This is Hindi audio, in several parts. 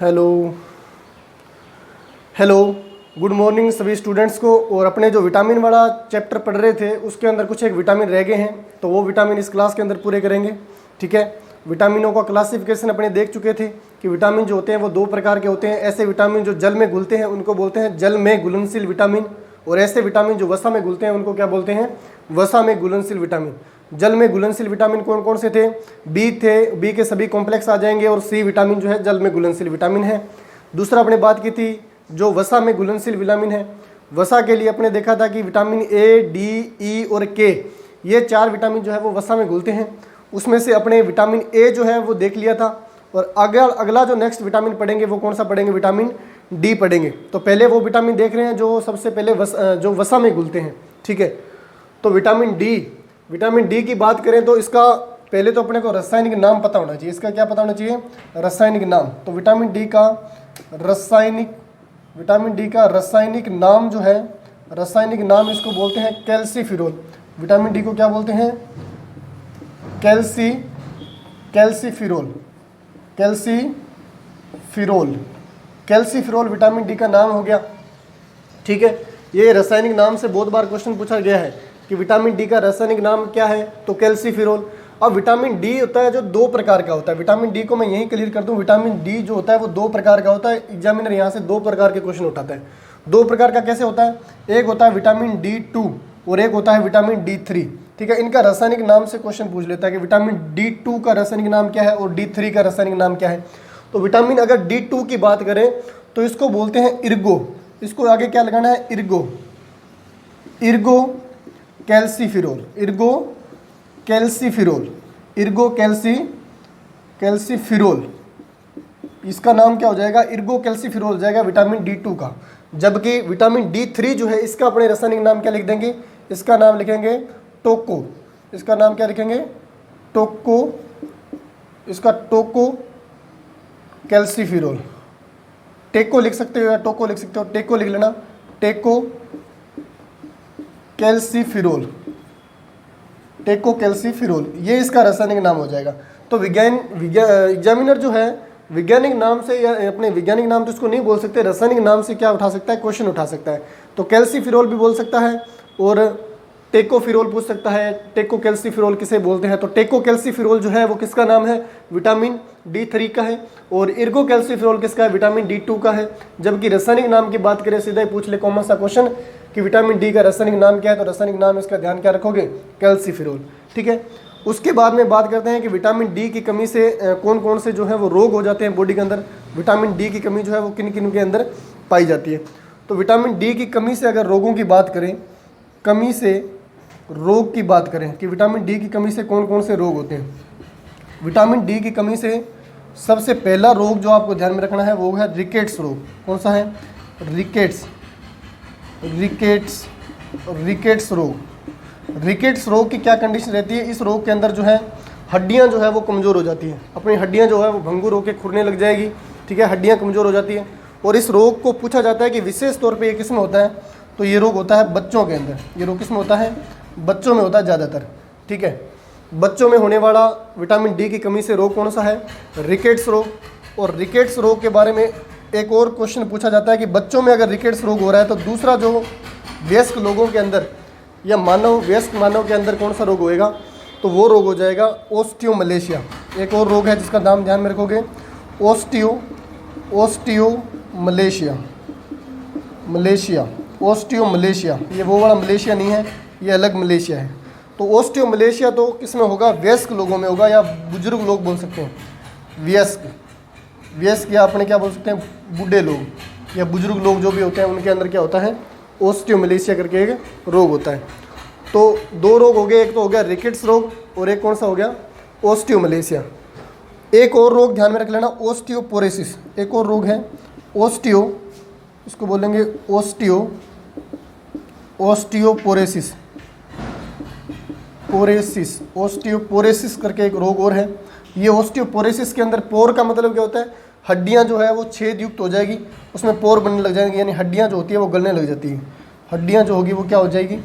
हेलो हेलो गुड मॉर्निंग सभी स्टूडेंट्स को। और अपने जो विटामिन वाला चैप्टर पढ़ रहे थे उसके अंदर कुछ एक विटामिन रह गए हैं, तो वो विटामिन इस क्लास के अंदर पूरे करेंगे। ठीक है, विटामिनों का क्लासिफिकेशन अपने देख चुके थे कि विटामिन जो होते हैं वो दो प्रकार के होते हैं। ऐसे विटामिन जो जल में घुलते हैं उनको बोलते हैं जल में घुलनशील विटामिन, और ऐसे विटामिन जो वसा में घुलते हैं उनको क्या बोलते हैं, वसा में घुलनशील विटामिन। जल में घुलनशील विटामिन कौन कौन से थे, बी थे, बी के सभी कॉम्प्लेक्स आ जाएंगे, और सी विटामिन जो है जल में घुलनशील विटामिन है। दूसरा अपने बात की थी जो वसा में घुलनशील विटामिन है, वसा के लिए अपने देखा था कि विटामिन ए, डी, ई और के, ये चार विटामिन जो है वो वसा में घुलते हैं। उसमें से अपने विटामिन ए जो है वो देख लिया था, और अगला जो नेक्स्ट विटामिन पढ़ेंगे वो कौन सा पढ़ेंगे, विटामिन डी पढ़ेंगे। तो पहले वो विटामिन देख रहे हैं जो सबसे पहले जो वसा में घुलते हैं। ठीक है, तो विटामिन डी की बात करें तो इसका पहले तो अपने को रासायनिक नाम पता होना चाहिए। इसका क्या पता होना चाहिए, रासायनिक नाम। तो विटामिन डी का रासायनिक नाम जो है, रासायनिक नाम इसको बोलते हैं कैल्सीफिरोल। विटामिन डी को क्या बोलते हैं, कैल्सीफिरोल विटामिन डी का नाम हो गया। ठीक है, ये रासायनिक नाम से बहुत बार क्वेश्चन पूछा गया है कि विटामिन डी का रासायनिक नाम क्या है, तो कैल्सीफिरोल। अब विटामिन डी होता है जो दो प्रकार का होता है। विटामिन डी को मैं यहीं क्लियर कर दूं, विटामिन डी जो होता है वो दो प्रकार का होता है। एग्जामिनर यहाँ से दो प्रकार के क्वेश्चन उठाता है। दो प्रकार का कैसे होता है, एक होता है विटामिन D2 और एक होता है विटामिन D3। ठीक है, इनका रासायनिक नाम से क्वेश्चन पूछ लेता है कि विटामिन D2 का रासायनिक नाम क्या है और D3 का रासायनिक नाम क्या है। तो विटामिन अगर D2 की बात करें तो इसको बोलते हैं इर्गो। इसको आगे क्या लगाना है, इर्गो कैल्सीफिरोल। इसका नाम क्या हो जाएगा, इर्गो कैल्सीफिरोल हो जाएगा विटामिन D2 का। जबकि विटामिन D3 जो है इसका अपने रासायनिक नाम क्या लिख देंगे, इसका नाम लिखेंगे टोको। इसका नाम क्या लिखेंगे, टोको कैल्सीफिरोल। टेको लिख सकते हो या टोको लिख सकते हो, टेको लिख लेना, टेको कैल्सीफिरोल, ये इसका रासायनिक नाम हो जाएगा। तो एग्जामिनर जो है वैज्ञानिक नाम से या अपने वैज्ञानिक नाम तो इसको नहीं बोल सकते, रासायनिक नाम से क्या उठा सकता है, क्वेश्चन उठा सकता है। तो कैल्सीफिरोल भी बोल सकता है और टेकोफिरोल पूछ सकता है। टेको कैल्सीफिरोल किसे बोलते हैं, तो टेको कैल्सीफिरोल जो है वो किसका नाम है, विटामिन D3 का है, और इर्गो कैल्सीफिरोल किसका है, विटामिन D2 का है। जबकि रासायनिक नाम की बात करें, सीधा ही पूछ ले कॉमन सा क्वेश्चन कि विटामिन डी का रासायनिक नाम क्या है, तो रासायनिक नाम इसका ध्यान क्या रखोगे, कैल्सीफिरोल। ठीक है, उसके बाद में बात करते हैं कि विटामिन डी की कमी से कौन कौन से जो है वो रोग हो जाते हैं बॉडी के अंदर। विटामिन डी की कमी जो है वो किन किन के अंदर पाई जाती है। तो विटामिन डी की कमी से अगर रोगों की बात करें, कमी से रोग की बात करें कि विटामिन डी की कमी से कौन कौन से रोग होते हैं। विटामिन डी की कमी से सबसे पहला रोग जो आपको ध्यान में रखना है वो है रिकेट्स रोग। कौन सा है, रिकेट्स रोग। रिकेट्स रोग की क्या कंडीशन रहती है, इस रोग के अंदर जो है हड्डियां जो है वो कमज़ोर हो जाती हैं, अपनी हड्डियां जो है वो भंगुर होकर खुरने लग जाएगी। ठीक है, हड्डियां कमज़ोर हो जाती हैं। और इस रोग को पूछा जाता है कि विशेष तौर पे ये किस में होता है, तो ये रोग होता है बच्चों के अंदर। ये रोग किस में होता है, बच्चों में होता है ज़्यादातर। ठीक है, बच्चों में होने वाला विटामिन डी की कमी से रोग कौन सा है, रिकेट्स रोग। और रिकेट्स रोग के बारे में एक और क्वेश्चन पूछा जाता है कि बच्चों में अगर रिकेट्स रोग हो रहा है तो दूसरा जो वयस्क लोगों के अंदर या वयस्क मानव के अंदर कौन सा रोग होएगा, तो वो रोग हो जाएगा ओस्टियोमलेशिया। एक और रोग है जिसका नाम ध्यान में रखोगे, ओस्टियोमलेशिया। ये वो वाला मलेशिया नहीं है, ये अलग मलेशिया है। तो ओस्टियोमलेशिया तो किस में होगा, वयस्क लोगों में होगा, या बुजुर्ग लोग बोल सकते हैं, वयस्क या अपने क्या बोल सकते हैं, बूढ़े लोग या बुजुर्ग लोग जो भी होते हैं उनके अंदर क्या होता है, ओस्टियोमलेशिया करके एक रोग होता है। तो दो रोग हो गए, एक तो हो गया रिकेट्स रोग और एक कौन सा हो गया, ओस्टियोमलेशिया। एक और रोग ध्यान में रख लेना, ओस्टियोपोरोसिस। एक और रोग है इसको बोलेंगे ओस्टियोपोरोसिस करके एक रोग और है। ये ओस्टियोपोरोसिस के अंदर पोर का मतलब क्या होता है, हड्डियां जो है वो छेद युक्त हो जाएगी, उसमें पोर बनने लग जाएंगे, यानी हड्डियां जो होती है वो गलने लग जाती है। हड्डियां जो होगी वो क्या हो जाएगी,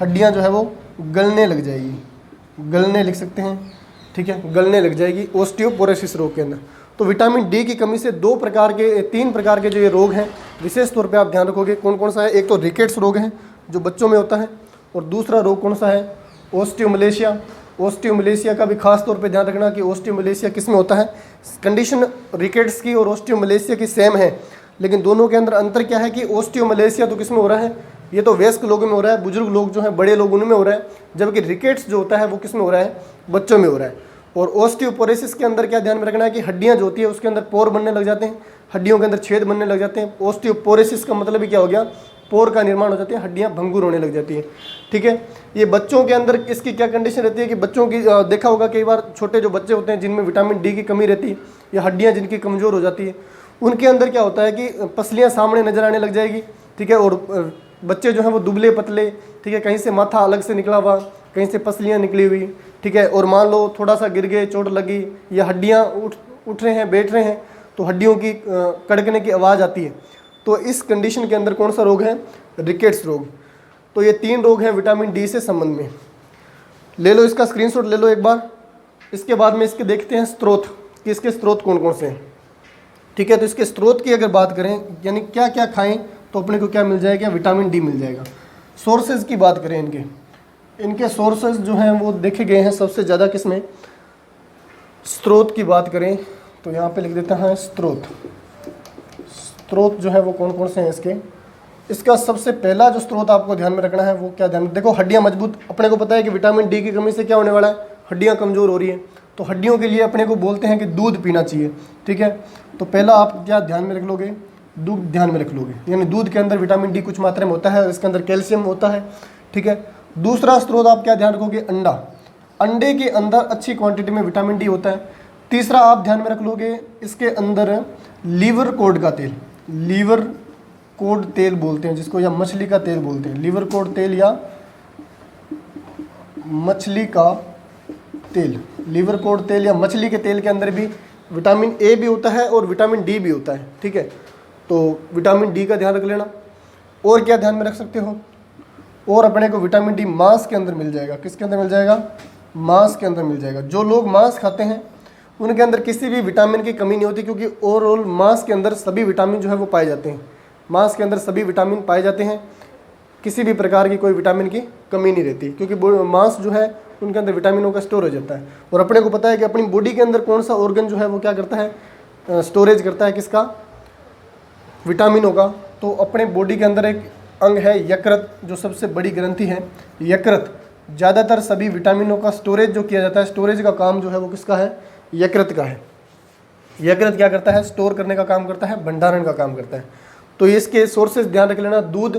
हड्डियां जो है वो गलने लग जाएगी, गलने लिख सकते हैं। ठीक है, गलने लग जाएगी ओस्टियोपोरोसिस रोग के अंदर। तो विटामिन डी की कमी से 3 प्रकार के जो ये रोग हैं विशेष तौर पे आप ध्यान रखोगे। कौन कौन सा है? एक तो रिकेट्स रोग है जो बच्चों में होता है, और दूसरा रोग कौन सा है? ओस्टियोमलेशिया। ओस्टियोमलेशिया का भी खास तौर पे ध्यान रखना कि ओस्टियोमलेशिया किस में होता है। कंडीशन रिकेट्स की और ओस्टियोमलेशिया की सेम है, लेकिन दोनों के अंदर अंतर क्या है कि ओस्टियोमलेशिया तो किस में हो रहा है? ये तो वयस्क लोगों में हो रहा है, बुजुर्ग लोग जो हैं, बड़े लोग, उनमें हो रहा है, जबकि रिकेट्स जो होता है वो किस में हो रहा है? बच्चों में हो रहा है। और ओस्टियोपोरोसिस के अंदर क्या ध्यान में रखना है कि हड्डियां जो होती है उसके अंदर पोर बनने लग जाते हैं, हड्डियों के अंदर छेद बनने लग जाते हैं। ओस्टियोपोरोसिस का मतलब ही क्या हो गया? पोर का निर्माण हो जाती है, हड्डियां भंगुर होने लग जाती है। ठीक है, ये बच्चों के अंदर इसकी क्या कंडीशन रहती है कि बच्चों की देखा होगा कई बार छोटे जो बच्चे होते हैं जिनमें विटामिन डी की कमी रहती है या हड्डियां जिनकी कमज़ोर हो जाती है, उनके अंदर क्या होता है कि पसलियाँ सामने नजर आने लग जाएगी। ठीक है, और बच्चे जो हैं वो दुबले पतले, ठीक है, कहीं से माथा अलग से निकला हुआ, कहीं से पसलियाँ निकली हुई, ठीक है, और मान लो थोड़ा सा गिर गए, चोट लगी, या हड्डियाँ उठ रहे हैं, बैठ रहे हैं, तो हड्डियों की कड़कने की आवाज़ आती है। तो इस कंडीशन के अंदर कौन सा रोग है? रिकेट्स रोग। तो ये 3 रोग हैं विटामिन डी से संबंध में। ले लो इसका स्क्रीनशॉट ले लो एक बार। इसके बाद में इसके देखते हैं स्रोत कि इसके स्रोत कौन कौन से हैं। ठीक है, तो इसके स्रोत की अगर बात करें, यानी क्या क्या खाएं तो अपने को क्या मिल जाएगा? विटामिन डी मिल जाएगा। सोर्सेज की बात करें, इनके सोर्सेज जो हैं वो देखे गए हैं सबसे ज़्यादा किसमें? स्रोत की बात करें तो यहाँ पे लिख देता है स्रोत जो है वो कौन कौन से हैं इसके। इसका सबसे पहला जो स्रोत आपको ध्यान में रखना है वो क्या ध्यान, देखो हड्डियाँ मजबूत। अपने को पता है कि विटामिन डी की कमी से क्या होने वाला है? हड्डियाँ कमज़ोर हो रही है, तो हड्डियों के लिए अपने को बोलते हैं कि दूध पीना चाहिए। ठीक है, तो पहला आप क्या ध्यान में रख लोगे? दूध ध्यान में रख लोगे, यानी दूध के अंदर विटामिन डी कुछ मात्रा में होता है और इसके अंदर कैल्शियम होता है। ठीक है, दूसरा स्रोत आप क्या ध्यान रखोगे? अंडा। अंडे के अंदर अच्छी क्वांटिटी में विटामिन डी होता है। तीसरा आप ध्यान में रख लोगे, इसके अंदर लीवर कोड का तेल, लीवर कोड तेल बोलते हैं जिसको, या मछली का तेल बोलते हैं। लीवर कोड तेल या मछली का तेल, लीवर कोड तेल या मछली के तेल के अंदर भी विटामिन ए भी होता है और विटामिन डी भी होता है। ठीक है, तो विटामिन डी का ध्यान रख लेना। और क्या ध्यान में रख सकते हो? और अपने को विटामिन डी मांस के अंदर मिल जाएगा। किसके अंदर मिल जाएगा? मांस के अंदर मिल जाएगा। जो लोग मांस खाते हैं उनके अंदर किसी भी विटामिन की कमी नहीं होती, क्योंकि ओवरऑल मांस के अंदर सभी विटामिन जो है वो पाए जाते हैं। मांस के अंदर सभी विटामिन पाए जाते हैं, किसी भी प्रकार की कोई विटामिन की कमी नहीं रहती, क्योंकि मांस जो है उनके अंदर विटामिनों का स्टोर हो जाता है। और अपने को पता है कि अपनी बॉडी के अंदर कौन सा ऑर्गन जो है वो क्या करता है? स्टोरेज करता है किसका? विटामिनों का। तो अपने बॉडी के अंदर एक अंग है यकृत, जो सबसे बड़ी ग्रंथि है यकृत। ज़्यादातर सभी विटामिनों का स्टोरेज जो किया जाता है, स्टोरेज का काम जो है वो किसका है? यकृत का है। यकृत क्या करता है? स्टोर करने का काम करता है, भंडारण का काम करता है। तो इसके सोर्सेज ध्यान रख लेना, दूध,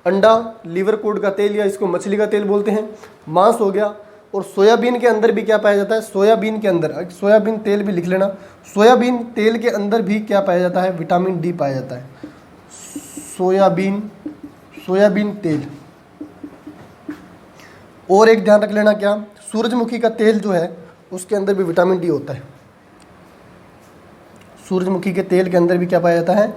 अंडा, लीवर कोड का तेल या इसको मछली का तेल बोलते हैं, मांस हो गया। और सोयाबीन के अंदर भी क्या पाया जाता है? सोयाबीन के अंदर, सोयाबीन तेल भी लिख लेना, सोयाबीन तेल के अंदर भी क्या पाया जाता है? विटामिन डी पाया जाता है। सोयाबीन तेल। और एक ध्यान रख लेना, क्या? सूरजमुखी का तेल जो है उसके अंदर भी विटामिन डी होता है। सूरजमुखी के तेल के अंदर भी क्या पाया जाता है?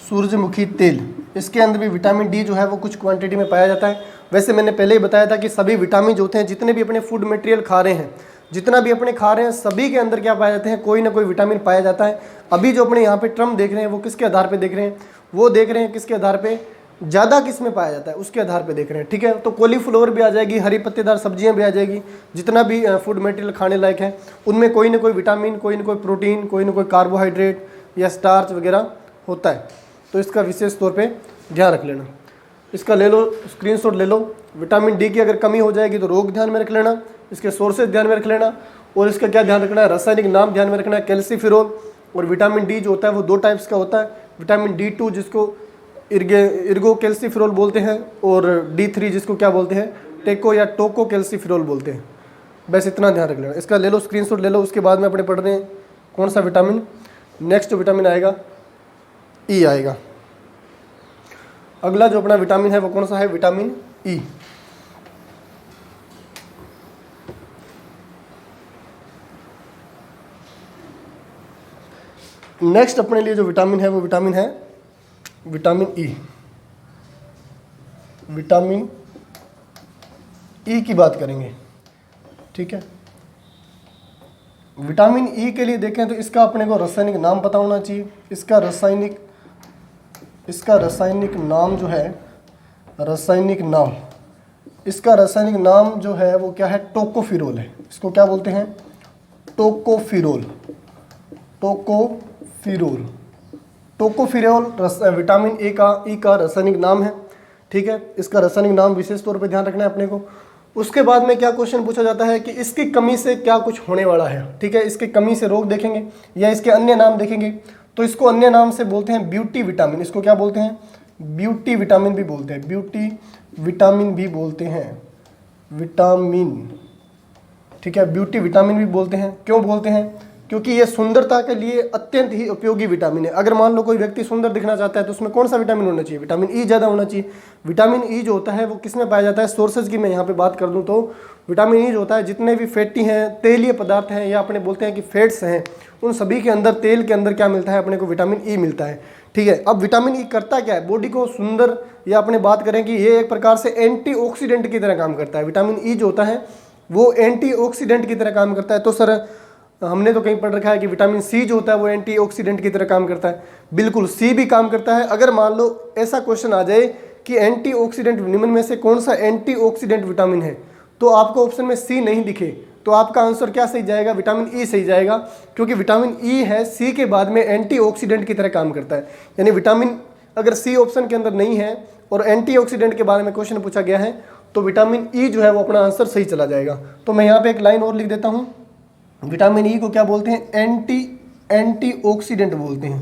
सूरजमुखी तेल, इसके अंदर भी विटामिन डी जो है वो कुछ क्वांटिटी में पाया जाता है। वैसे मैंने पहले ही बताया था कि सभी विटामिन जो होते हैं, जितने भी अपने फूड मटेरियल खा रहे हैं, जितना भी अपने खा रहे हैं, सभी के अंदर क्या पाए जाते हैं? कोई ना कोई विटामिन पाया जाता है। अभी जो अपने यहाँ पे टर्म देख रहे हैं वो किसके आधार पे देख रहे हैं? वो देख रहे हैं किसके आधार पे? ज़्यादा किस में पाया जाता है उसके आधार पे देख रहे हैं। ठीक है, तो कॉलीफ्लावर भी आ जाएगी, हरी पत्तेदार सब्जियां भी आ जाएगी, जितना भी फूड मटेरियल खाने लायक है उनमें कोई ना कोई विटामिन, कोई ना कोई प्रोटीन, कोई ना कोई कार्बोहाइड्रेट या स्टार्च वगैरह होता है। तो इसका विशेष तौर पे ध्यान रख लेना। इसका ले लो स्क्रीनशॉट ले लो। विटामिन डी की अगर कमी हो जाएगी तो रोग ध्यान में रख लेना, इसके सोर्सेज ध्यान में रख लेना, और इसका क्या ध्यान रखना है? रासायनिक नाम ध्यान में रखना है, कैल्सीफिरोल। और विटामिन डी जो होता है वो 2 टाइप्स का होता है, विटामिन D2 जिसको इर्गो कैल्सीफिरोल बोलते हैं, और D3 जिसको क्या बोलते हैं? टेको या टोको कैल्सीफिरोल बोलते हैं। बस इतना ध्यान रख लेना। इसका ले लो स्क्रीनशॉट ले लो। उसके बाद में अपने पढ़ रहे हैं कौन सा विटामिन। नेक्स्ट विटामिन आएगा ई आएगा। अगला जो अपना विटामिन है वो कौन सा है? Vitamin E. नेक्स्ट अपने लिए जो विटामिन है वो विटामिन है विटामिन ई। विटामिन ई की बात करेंगे। ठीक है, विटामिन ई के लिए देखें तो इसका अपने को रासायनिक नाम पता होना चाहिए। इसका रासायनिक नाम जो है, इसका रासायनिक नाम जो है वो क्या है, टोकोफिरोल है। इसको क्या बोलते हैं, टोकोफिरोल। विटामिन ई का रासायनिक नाम है, ठीक है। इसका रासायनिक नाम विशेष तौर पे ध्यान रखना है अपने को। उसके बाद में क्या क्वेश्चन पूछा जाता है कि इसकी कमी से क्या कुछ होने वाला है, ठीक है। इसकी कमी से रोग देखेंगे या इसके अन्य नाम देखेंगे, तो इसको अन्य नाम से बोलते हैं ब्यूटी विटामिन। इसको क्या बोलते हैं, ब्यूटी विटामिन भी बोलते हैं, ब्यूटी विटामिन भी बोलते हैं, विटामिन, ठीक है, ब्यूटी विटामिन भी बोलते हैं। क्यों बोलते हैं, क्योंकि ये सुंदरता के लिए अत्यंत ही उपयोगी विटामिन है। अगर मान लो कोई व्यक्ति सुंदर दिखना चाहता है तो उसमें कौन सा विटामिन होना चाहिए, विटामिन ई ज़्यादा होना चाहिए। विटामिन ई जो होता है वो किस में पाया जाता है, सोर्सेज की मैं यहाँ पे बात कर दूँ तो विटामिन ई जो होता है, जितने भी फैटी हैं, तेलीय पदार्थ हैं, या अपने बोलते हैं कि फैट्स हैं, उन सभी के अंदर, तेल के अंदर क्या मिलता है, अपने को विटामिन ई मिलता है, ठीक है। अब विटामिन ई करता क्या है, बॉडी को सुंदर, या अपने बात करें कि ये एक प्रकार से एंटीऑक्सीडेंट की तरह काम करता है। विटामिन ई जो होता है वो एंटीऑक्सीडेंट की तरह काम करता है। तो सर हमने तो कहीं पढ़ रखा है कि विटामिन सी जो होता है वो एंटीऑक्सीडेंट की तरह काम करता है। बिल्कुल, सी भी काम करता है। अगर मान लो ऐसा क्वेश्चन आ जाए कि एंटीऑक्सीडेंट निम्न में से कौन सा एंटीऑक्सीडेंट विटामिन है, तो आपको ऑप्शन में सी नहीं दिखे तो आपका आंसर क्या सही जाएगा, विटामिन ई सही जाएगा, क्योंकि विटामिन ई है सी के बाद में एंटीऑक्सीडेंट की तरह काम करता है। यानी विटामिन अगर सी ऑप्शन के अंदर नहीं है और एंटीऑक्सीडेंट के बारे में क्वेश्चन पूछा गया है तो विटामिन ई जो है वो अपना आंसर सही चला जाएगा। तो मैं यहाँ पे एक लाइन और लिख देता हूँ, विटामिन ई को क्या बोलते हैं, एंटीऑक्सीडेंट बोलते हैं,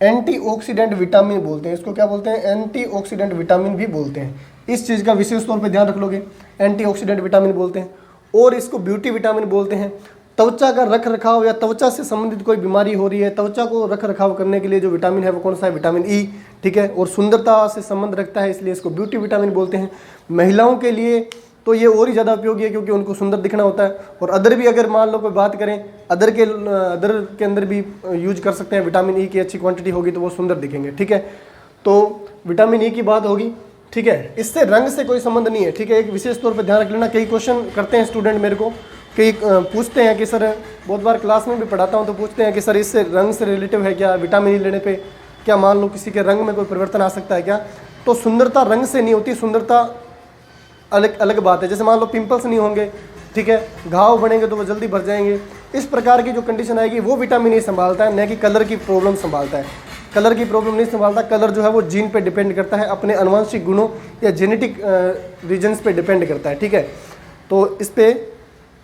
एंटीऑक्सीडेंट विटामिन बोलते हैं। इसको क्या बोलते हैं, एंटीऑक्सीडेंट विटामिन भी बोलते हैं। इस चीज़ का विशेष तौर पे ध्यान रख लोगे, एंटीऑक्सीडेंट विटामिन बोलते हैं। और इसको ब्यूटी विटामिन बोलते हैं। त्वचा का रख रखाव या त्वचा से संबंधित कोई बीमारी हो रही है, त्वचा को रख रखाव करने के लिए जो विटामिन है वो कौन सा है, विटामिन ई, ठीक है। और सुंदरता से संबंध रखता है, इसलिए इसको ब्यूटी विटामिन बोलते हैं। महिलाओं के लिए तो ये और ही ज़्यादा उपयोगी है क्योंकि उनको सुंदर दिखना होता है। और अदर भी अगर मान लो कोई बात करें, अदर के अंदर भी यूज कर सकते हैं। विटामिन ई की अच्छी क्वांटिटी होगी तो वो सुंदर दिखेंगे, ठीक है। तो विटामिन ई की बात होगी, ठीक है। इससे रंग से कोई संबंध नहीं है, ठीक है। एक विशेष तौर पर ध्यान रख लेना। कई क्वेश्चन करते हैं स्टूडेंट मेरे को, कई पूछते हैं कि सर, बहुत बार क्लास में भी पढ़ाता हूँ तो पूछते हैं कि सर इससे रंग से रिलेटिव है क्या, विटामिन ई लेने पे क्या मान लो किसी के रंग में कोई परिवर्तन आ सकता है क्या। तो सुंदरता रंग से नहीं होती, सुंदरता अलग अलग बात है। जैसे मान लो पिंपल्स नहीं होंगे, ठीक है, घाव बनेंगे तो वो जल्दी भर जाएंगे। इस प्रकार की जो कंडीशन आएगी वो विटामिन ई संभालता है, न कि कलर की प्रॉब्लम संभालता है। कलर की प्रॉब्लम नहीं संभालता। कलर जो है वो जीन पे डिपेंड करता है, अपने अनुवांशिक गुणों या जेनेटिक रीजन्स पे डिपेंड करता है, ठीक है। तो इस पे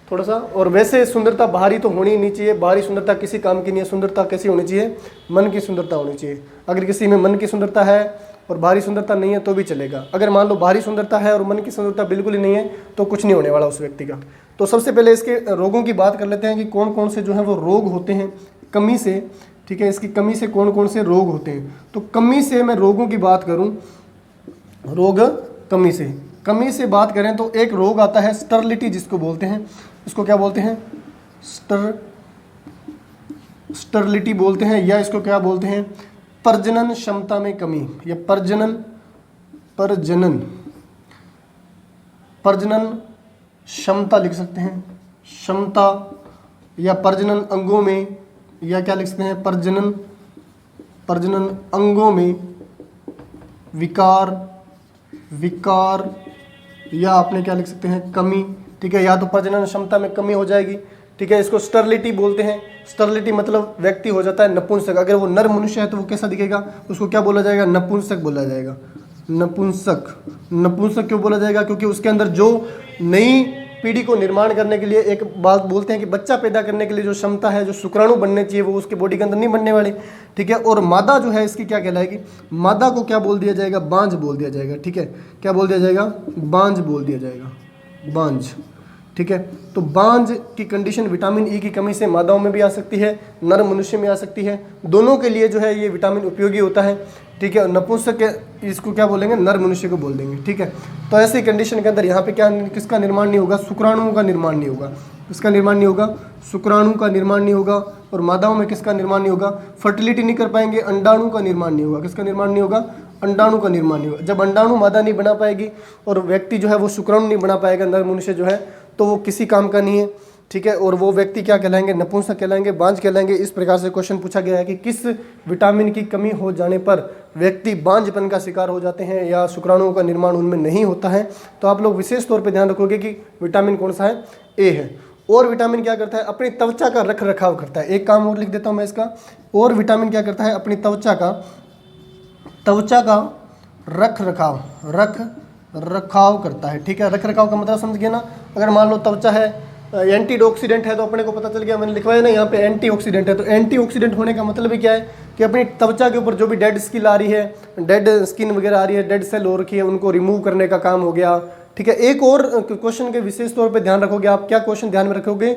थोड़ा सा, और वैसे सुंदरता बाहरी तो होनी ही नहीं चाहिए, बाहरी सुंदरता किसी काम की नहीं है। सुंदरता कैसी होनी चाहिए, मन की सुंदरता होनी चाहिए। अगर किसी में मन की सुंदरता है और बाहरी सुंदरता नहीं है तो भी चलेगा। अगर मान लो बाहरी सुंदरता है और मन की सुंदरता बिल्कुल ही नहीं है तो कुछ नहीं होने वाला उस व्यक्ति का। तो सबसे पहले इसके रोगों की बात कर लेते हैं कि कौन कौन से जो है वो रोग होते हैं कमी से, ठीक है। इसकी कमी से कौन कौन से रोग होते हैं। तो कमी से मैं रोगों की बात करूं, रोग कमी से बात करें तो एक रोग आता है स्टरलिटी, जिसको बोलते हैं, इसको क्या बोलते हैं, स्टरलिटी बोलते हैं, या इसको क्या बोलते हैं, प्रजनन क्षमता में कमी, या प्रजनन क्षमता लिख सकते हैं, क्षमता, या प्रजनन अंगों में, या क्या लिख सकते हैं, प्रजनन अंगों में विकार, या आपने क्या लिख सकते हैं, कमी, ठीक है। या तो प्रजनन क्षमता में कमी हो जाएगी, ठीक है। इसको स्टरलिटी बोलते हैं। स्टरलिटी मतलब व्यक्ति हो जाता है नपुंसक। अगर वो नर मनुष्य है तो वो कैसा दिखेगा, उसको क्या बोला जाएगा, नपुंसक बोला जाएगा। नपुंसक क्यों बोला जाएगा, क्योंकि उसके अंदर जो नई पीढ़ी को निर्माण करने के लिए, एक बात बोलते हैं कि बच्चा पैदा करने के लिए जो क्षमता है, जो शुक्राणु बनने चाहिए, वो उसके बॉडी के अंदर नहीं बनने वाले, ठीक है। और मादा जो है इसकी क्या कहलाएगी, मादा को क्या बोल दिया जाएगा, बांझ बोल दिया जाएगा, ठीक है। क्या बोल दिया जाएगा, बांझ बोल दिया जाएगा, बांझ, ठीक है। तो बांझ की कंडीशन विटामिन ई की कमी से मादाओं में भी आ सकती है, नर मनुष्य में आ सकती है। दोनों के लिए जो है ये विटामिन उपयोगी होता है, ठीक है। नपुंसक इसको क्या बोलेंगे, नर मनुष्य को बोल देंगे, ठीक है। तो ऐसी कंडीशन के अंदर यहाँ पे क्या, किसका निर्माण नहीं होगा, शुक्राणुओं का निर्माण नहीं होगा। इसका निर्माण नहीं होगा, शुक्राणु का निर्माण नहीं होगा। और मादाओं में किसका निर्माण नहीं होगा, फर्टिलिटी नहीं कर पाएंगे, अंडाणु का निर्माण नहीं होगा। किसका निर्माण नहीं होगा, अंडाणु का निर्माण नहीं होगा। जब अंडाणु मादा नहीं बना पाएगी और व्यक्ति जो है वो शुक्राणु नहीं बना पाएगा, नर मनुष्य जो है, तो वो किसी काम का नहीं है, ठीक है। और वो व्यक्ति क्या कहलाएंगे, नपुंसक कहलाएंगे, बांझ कहलाएंगे। इस प्रकार से क्वेश्चन पूछा गया है कि किस विटामिन की कमी हो जाने पर व्यक्ति बांझपन का शिकार हो जाते हैं या शुक्राणुओं का निर्माण उनमें नहीं होता है। तो आप लोग विशेष तौर पे ध्यान रखोगे कि विटामिन कौन सा है, ए है। और विटामिन क्या करता है, अपनी त्वचा का रख रखाव करता है। एक काम और लिख देता हूँ मैं इसका, और विटामिन क्या करता है, अपनी त्वचा का रख रखाव करता है, ठीक है। रख रखाव का मतलब समझ गए ना। अगर मान लो त्वचा है, एंटीऑक्सीडेंट है, तो अपने को पता चल गया, मैंने लिखवाया ना यहाँ पे एंटीऑक्सीडेंट है। तो एंटीऑक्सीडेंट होने का मतलब क्या है कि अपनी त्वचा के ऊपर जो भी डेड स्किन आ रही है, डेड स्किन वगैरह आ रही है, डेड सेल हो रखी है, उनको रिमूव करने का काम हो गया, ठीक है। एक और क्वेश्चन के विशेष तौर पे ध्यान रखोगे आप, क्या क्वेश्चन ध्यान में रखोगे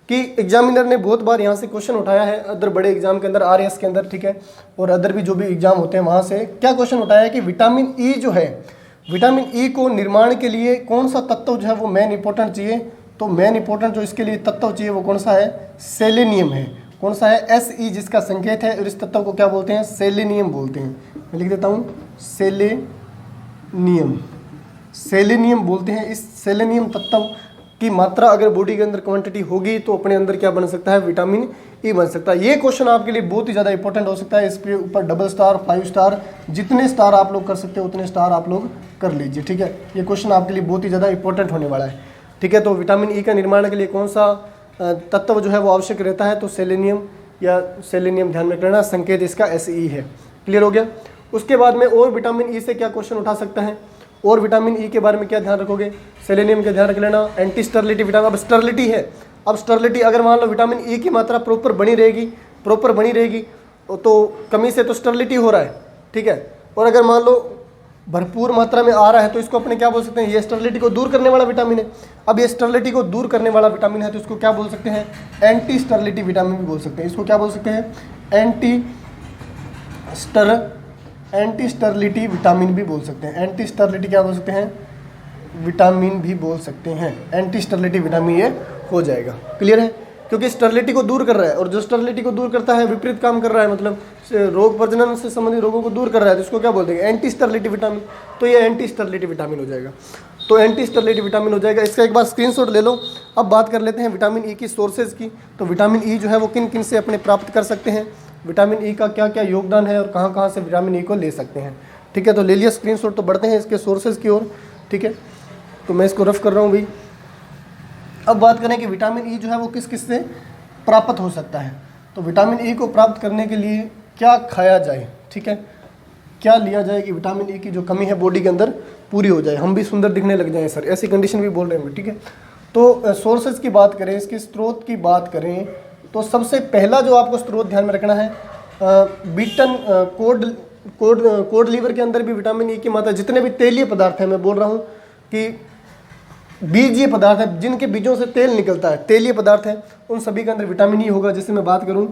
कि एग्जामिनर ने बहुत बार यहाँ से क्वेश्चन उठाया है, अदर बड़े एग्जाम के अंदर, आरएस के अंदर, ठीक है, और अदर भी जो भी एग्जाम होते हैं वहाँ से क्या क्वेश्चन उठाया है कि विटामिन ई जो है, विटामिन ई को निर्माण के लिए कौन सा तत्व जो है वो मेन इंपॉर्टेंट चाहिए। तो मेन इंपॉर्टेंट जो इसके लिए तत्व चाहिए वो कौन सा है, सेलेनियम है। कौन सा है, एसई जिसका संकेत है, और इस तत्व को क्या बोलते हैं, सेलेनियम बोलते हैं। मैं लिख देता हूँ सेलेनियम, सेलेनियम बोलते हैं। इस सेलेनियम तत्व की मात्रा अगर बॉडी के अंदर क्वांटिटी होगी तो अपने अंदर क्या बन सकता है, विटामिन ई बन सकता है। ये क्वेश्चन आपके लिए बहुत ही ज़्यादा इंपॉर्टेंट हो सकता है। इसके ऊपर डबल स्टार, 5 स्टार, जितने स्टार आप लोग कर सकते हो उतने स्टार आप लोग कर लीजिए, ठीक है। ये क्वेश्चन आपके लिए बहुत ही ज़्यादा इंपॉर्टेंट होने वाला है, ठीक है। तो विटामिन ई का निर्माण के लिए कौन सा तत्व जो है वो आवश्यक रहता है, तो सेलेनियम, या सेलेनियम ध्यान में रखना, संकेत इसका एसई है। क्लियर हो गया। उसके बाद में और विटामिन ई से क्या क्वेश्चन उठा सकता है, और विटामिन ई के बारे में क्या ध्यान रखोगे, सेलेनियम का ध्यान रख लेना, एंटी स्टरलिटी विटामिन। अब स्टरलिटी है, अब स्टरलिटी अगर मान लो विटामिन ई की मात्रा प्रॉपर बनी रहेगी तो कमी से तो स्टरलिटी हो रहा है, ठीक है। और अगर मान लो भरपूर मात्रा में आ रहा है तो इसको अपने क्या बोल सकते हैं, ये स्टरलिटी को दूर करने वाला विटामिन है। अब ये स्टरलिटी को दूर करने वाला विटामिन है तो इसको क्या बोल सकते हैं, एंटी स्टरलिटी विटामिन भी बोल सकते हैं। इसको क्या बोल सकते हैं, एंटी स्टरलिटी विटामिन भी बोल सकते हैं। एंटी स्टरलिटी क्या बोल सकते हैं, विटामिन भी बोल सकते हैं। एंटी स्टरलिटी विटामिन ये हो जाएगा। क्लियर है, क्योंकि स्टरलिटी को दूर कर रहा है, और जो स्टरलिटी को दूर करता है विपरीत काम कर रहा है, मतलब रोग प्रजनन से संबंधित रोगों को दूर कर रहा है, तो इसको क्या बोलते हैं, एंटी स्टरलिटी विटामिन। तो ये एंटी स्टरलिटी विटामिन हो जाएगा। तो एंटी स्टरलिटी विटामिन हो जाएगा। इसका एक बार स्क्रीनशॉट ले लो। अब बात कर लेते हैं विटामिन ई की सोर्सेज की। तो विटामिन ई जो है वो किन किन से अपने प्राप्त कर सकते हैं, विटामिन ई का क्या क्या योगदान है, और कहाँ कहाँ से विटामिन ई को ले सकते हैं, ठीक है। तो ले लिया स्क्रीनशॉट। तो बढ़ते हैं इसके सोर्सेज की ओर, ठीक है। तो मैं इसको रफ कर रहा हूँ भाई। अब बात करें कि विटामिन ई जो है वो किस किस से प्राप्त हो सकता है। तो विटामिन ई को प्राप्त करने के लिए क्या खाया जाए, ठीक है, क्या लिया जाए कि विटामिन ई की जो कमी है बॉडी के अंदर पूरी हो जाए, हम भी सुंदर दिखने लग जाएं सर, ऐसी कंडीशन भी बोल रहे हैं, ठीक है। तो सोर्सेज की बात करें, इसके स्रोत की बात करें, तो सबसे पहला जो आपको स्रोत ध्यान में रखना है, बीटन कोड लीवर के अंदर भी विटामिन ई की मात्रा, जितने भी तेलीय पदार्थ हैं, मैं बोल रहा हूँ कि बीजीय पदार्थ है, जिनके बीजों से तेल निकलता है, तेलीय पदार्थ है, उन सभी के अंदर विटामिन ई होगा। जैसे मैं बात करूं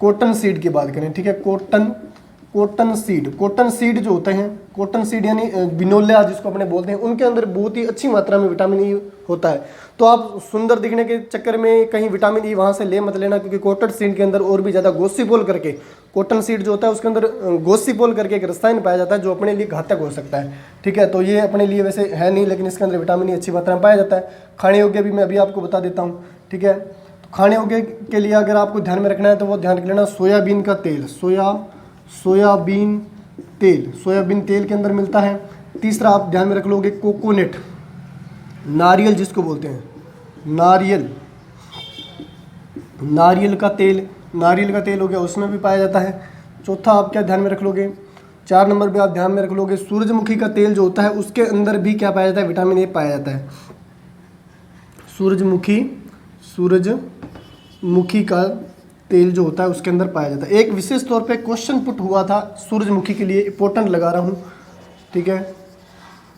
कॉटन सीड की बात करें, ठीक है, कॉटन सीड जो होते हैं, कॉटन सीड यानी बिनोलिया जिसको अपने बोलते हैं, उनके अंदर बहुत ही अच्छी मात्रा में विटामिन ई होता है। तो आप सुंदर दिखने के चक्कर में कहीं विटामिन ई वहाँ से ले मत लेना, क्योंकि कॉटन सीड के अंदर और भी ज़्यादा गोसिपोल करके, कॉटन सीड जो होता है उसके अंदर गोसिपोल करके एक रसायन पाया जाता है जो अपने लिए घातक हो सकता है, ठीक है। तो ये अपने लिए वैसे है नहीं, लेकिन इसके अंदर विटामिन ई अच्छी मात्रा में पाया जाता है। खाने योग्य भी मैं अभी आपको बता देता हूँ, ठीक है। तो खाने योग्य के लिए अगर आपको ध्यान में रखना है तो वो ध्यान रख लेना, सोयाबीन का तेल, सोयाबीन तेल के अंदर मिलता है। तीसरा आप ध्यान में रख लोगे कोकोनट, नारियल जिसको बोलते हैं, नारियल का तेल हो गया, उसमें भी पाया जाता है। चौथा आप क्या ध्यान में रख लोगे, 4 नंबर पे आप ध्यान में रख लोगे सूरजमुखी का तेल जो होता है उसके अंदर भी क्या पाया जाता है, विटामिन ए पाया जाता है। सूरजमुखी का तेल जो होता है उसके अंदर पाया जाता है। एक विशेष तौर पे क्वेश्चन पुट हुआ था सूरजमुखी के लिए, इंपॉर्टेंट लगा रहा हूँ, ठीक है।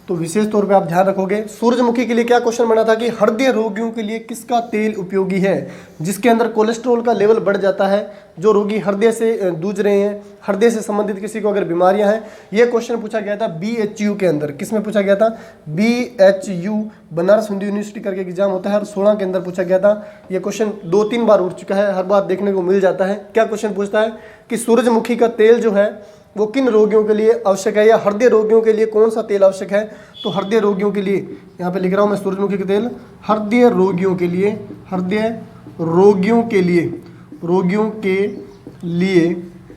तो विशेष तौर पे आप ध्यान रखोगे, सूरजमुखी के लिए क्या क्वेश्चन बना था कि हृदय रोगियों के लिए किसका तेल उपयोगी है, जिसके अंदर कोलेस्ट्रॉल का लेवल बढ़ जाता है, जो रोगी हृदय से जूझ रहे हैं, हृदय से संबंधित किसी को अगर बीमारियां हैं। ये क्वेश्चन पूछा गया था BHU के अंदर। किस में पूछा गया था, BHU, बनारस हिंदू यूनिवर्सिटी करके एग्जाम होता है, और 16 के अंदर पूछा गया था। ये क्वेश्चन 2-3 बार उठ चुका है, हर बार देखने को मिल जाता है। क्या क्वेश्चन पूछता है कि सूरजमुखी का तेल जो है वो किन रोगियों के लिए आवश्यक है, या हृदय रोगियों के लिए कौन सा तेल आवश्यक है। तो हृदय रोगियों के लिए यहाँ पे लिख रहा हूँ मैं सूरजमुखी का तेल, हृदय रोगियों के लिए, हृदय रोगियों के लिए, रोगियों के लिए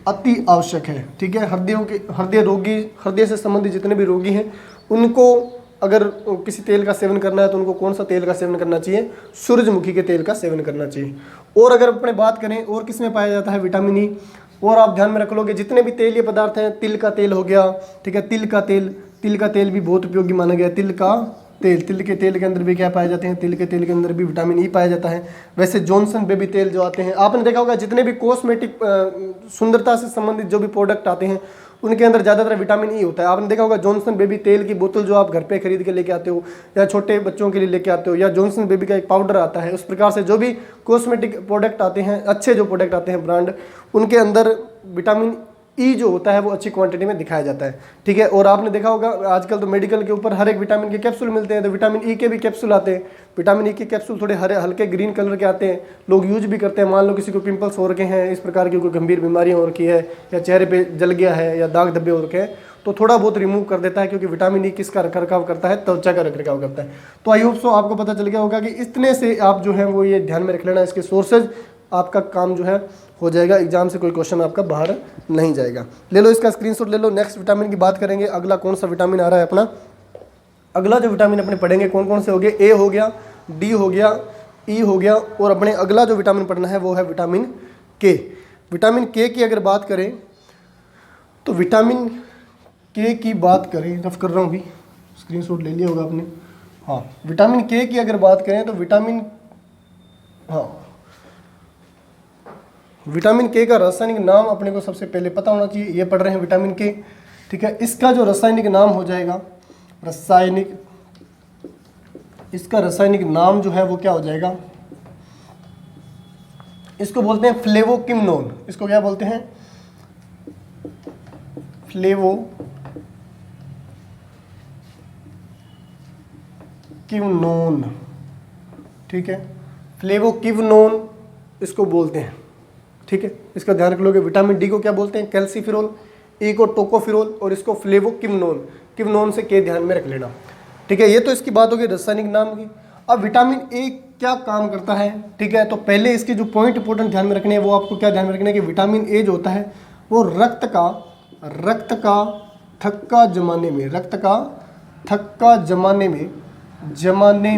अति आवश्यक है। ठीक है, हृदय रोगी, हृदय से संबंधित जितने भी रोगी हैं उनको अगर किसी तेल का सेवन करना है तो उनको कौन सा तेल का सेवन करना चाहिए, सूरजमुखी के तेल का सेवन करना चाहिए। और अगर अपने बात करें और किस में पाया जाता है, विटामिन ई। और आप ध्यान में रख लोगे जितने भी तेलीय पदार्थ हैं, तिल का तेल हो गया, ठीक है, तिल का तेल भी बहुत उपयोगी माना गया है। तिल के तेल के अंदर भी क्या पाए जाते हैं, तिल के तेल के अंदर भी विटामिन ई पाया जाता है। वैसे जॉनसन बेबी तेल जो आते हैं, आपने देखा होगा जितने भी कॉस्मेटिक सुंदरता से संबंधित जो भी प्रोडक्ट आते हैं उनके अंदर ज़्यादातर विटामिन ई होता है। आपने देखा होगा जॉनसन बेबी तेल की बोतल जो आप घर पे खरीद के लेके आते हो, या छोटे बच्चों के लिए लेके आते हो, या जॉनसन बेबी का एक पाउडर आता है, उस प्रकार से जो भी कॉस्मेटिक प्रोडक्ट आते हैं, अच्छे जो प्रोडक्ट आते हैं ब्रांड, उनके अंदर विटामिन ई जो होता है वो अच्छी क्वांटिटी में दिखाया जाता है। ठीक है, और आपने देखा होगा आजकल तो मेडिकल के ऊपर हर एक विटामिन के कैप्सूल मिलते हैं, तो विटामिन ई के भी कैप्सूल आते हैं। विटामिन ई के कैप्सूल थोड़े हल्के ग्रीन कलर के आते हैं, लोग यूज भी करते हैं। मान लो किसी को पिंपल्स हो रखे हैं, इस प्रकार की कोई गंभीर बीमारियां हो रखी है, या चेहरे पे जल गया है, या दाग धब्बे हो रखे हैं, तो थोड़ा बहुत रिमूव कर देता है, क्योंकि विटामिन ई किसका रखरखाव करता है, त्वचा का रखरखाव करता है। तो आई होप सो आपको पता चल गया होगा कि इतने से आप जो है वो ये ध्यान में रख लेना, इसके सोर्सेज, आपका काम जो है हो जाएगा, एग्जाम से कोई क्वेश्चन आपका बाहर नहीं जाएगा। ले लो इसका स्क्रीनशॉट ले लो। नेक्स्ट विटामिन की बात करेंगे, अगला कौन सा विटामिन आ रहा है अपना। अगला जो विटामिन अपने पढ़ेंगे कौन कौन से हो गए, ए हो गया, डी हो गया, ई हो गया, और अपने अगला जो विटामिन पढ़ना है वो है विटामिन के। विटामिन के की अगर बात करें तो विटामिन के की बात करें, रफ कर रहा हूँ अभी, स्क्रीनशॉट ले लिया होगा आपने। हाँ, विटामिन के की अगर बात करें तो विटामिन के का रासायनिक नाम अपने को सबसे पहले पता होना चाहिए। ये पढ़ रहे हैं विटामिन के, ठीक है। इसका जो रासायनिक नाम हो जाएगा, इसका रासायनिक नाम जो है वो क्या हो जाएगा, इसको बोलते हैं फ्लेवोकिमनोन। इसको क्या बोलते हैं, फ्लेवोकिमनोन। ठीक है, फ्लेवोकिमनोन इसको बोलते हैं। ठीक है, इसका ध्यान रख लोगे। विटामिन डी को क्या बोलते हैं, कैल्सीफिरोल, ई को टोकोफिरोल, और इसको फ्लेवोकिमनोन, किमनोन से के ध्यान में रख लेना। ठीक है, ये तो इसकी बात होगी रासायनिक नाम की। अब विटामिन ए क्या काम करता है, ठीक है, तो पहले इसके जो पॉइंट इंपॉर्टेंट ध्यान में रखने हैं वो आपको क्या ध्यान में रखना है कि विटामिन ए जो होता है वो रक्त का थक्का जमाने